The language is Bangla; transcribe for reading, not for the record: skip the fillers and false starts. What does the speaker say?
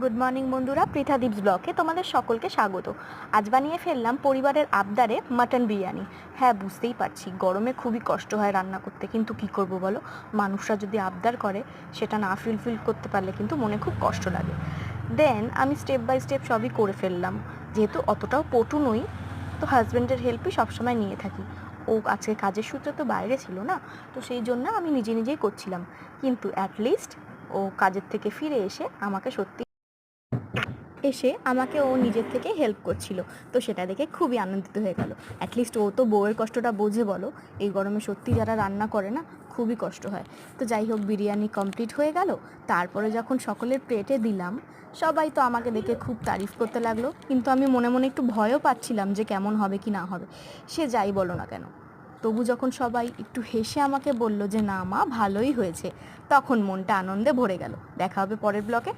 গুড মর্নিং বন্ধুরা, পৃথা দীপস ব্লগে তোমাদের সকলকে স্বাগত। আজ বানিয়ে ফেললাম পরিবারের আবদারে মাটন বিরিয়ানি। হ্যাঁ, বুঝতেই পারছি গরমে খুবই কষ্ট হয় রান্না করতে, কিন্তু কি করব বলো, মানুষরা যদি আবদার করে সেটা না ফুলফিল করতে পারলে কিন্তু মনে খুব কষ্ট লাগে। দেন আমি স্টেপ বাই স্টেপ সবই করে ফেললাম। যেহেতু অতটাও পটু নই, তো হাজব্যান্ডের হেল্পই সবসময় নিয়ে থাকি। ও আজকে কাজের সূত্রে তো বাইরে ছিল না, তো সেই জন্য আমি নিজেই করছিলাম। কিন্তু অ্যাটলিস্ট ও কাজের থেকে ফিরে এসে আমাকে ও নিজের থেকে হেল্প করছিল, তো সেটা দেখে খুবই আনন্দিত হয়ে গেল। অ্যাটলিস্ট ও তো বউয়ের কষ্টটা বোঝে বলো। এই গরমে সত্যি যারা রান্না করে না, খুবই কষ্ট হয়। তো যাই হোক, বিরিয়ানি কমপ্লিট হয়ে গেল। তারপরে যখন সকলের প্লেটে দিলাম, সবাই তো আমাকে দেখে খুব তারিফ করতে লাগলো, কিন্তু আমি মনে মনে একটু ভয়ও পাচ্ছিলাম যে কেমন হবে কি না হবে। সে যাই বলো না কেন, তবু যখন সবাই একটু হেসে আমাকে বলল যে না মা, ভালোই হয়েছে, তখন মনটা আনন্দে ভরে গেল। দেখা হবে পরের ব্লগে।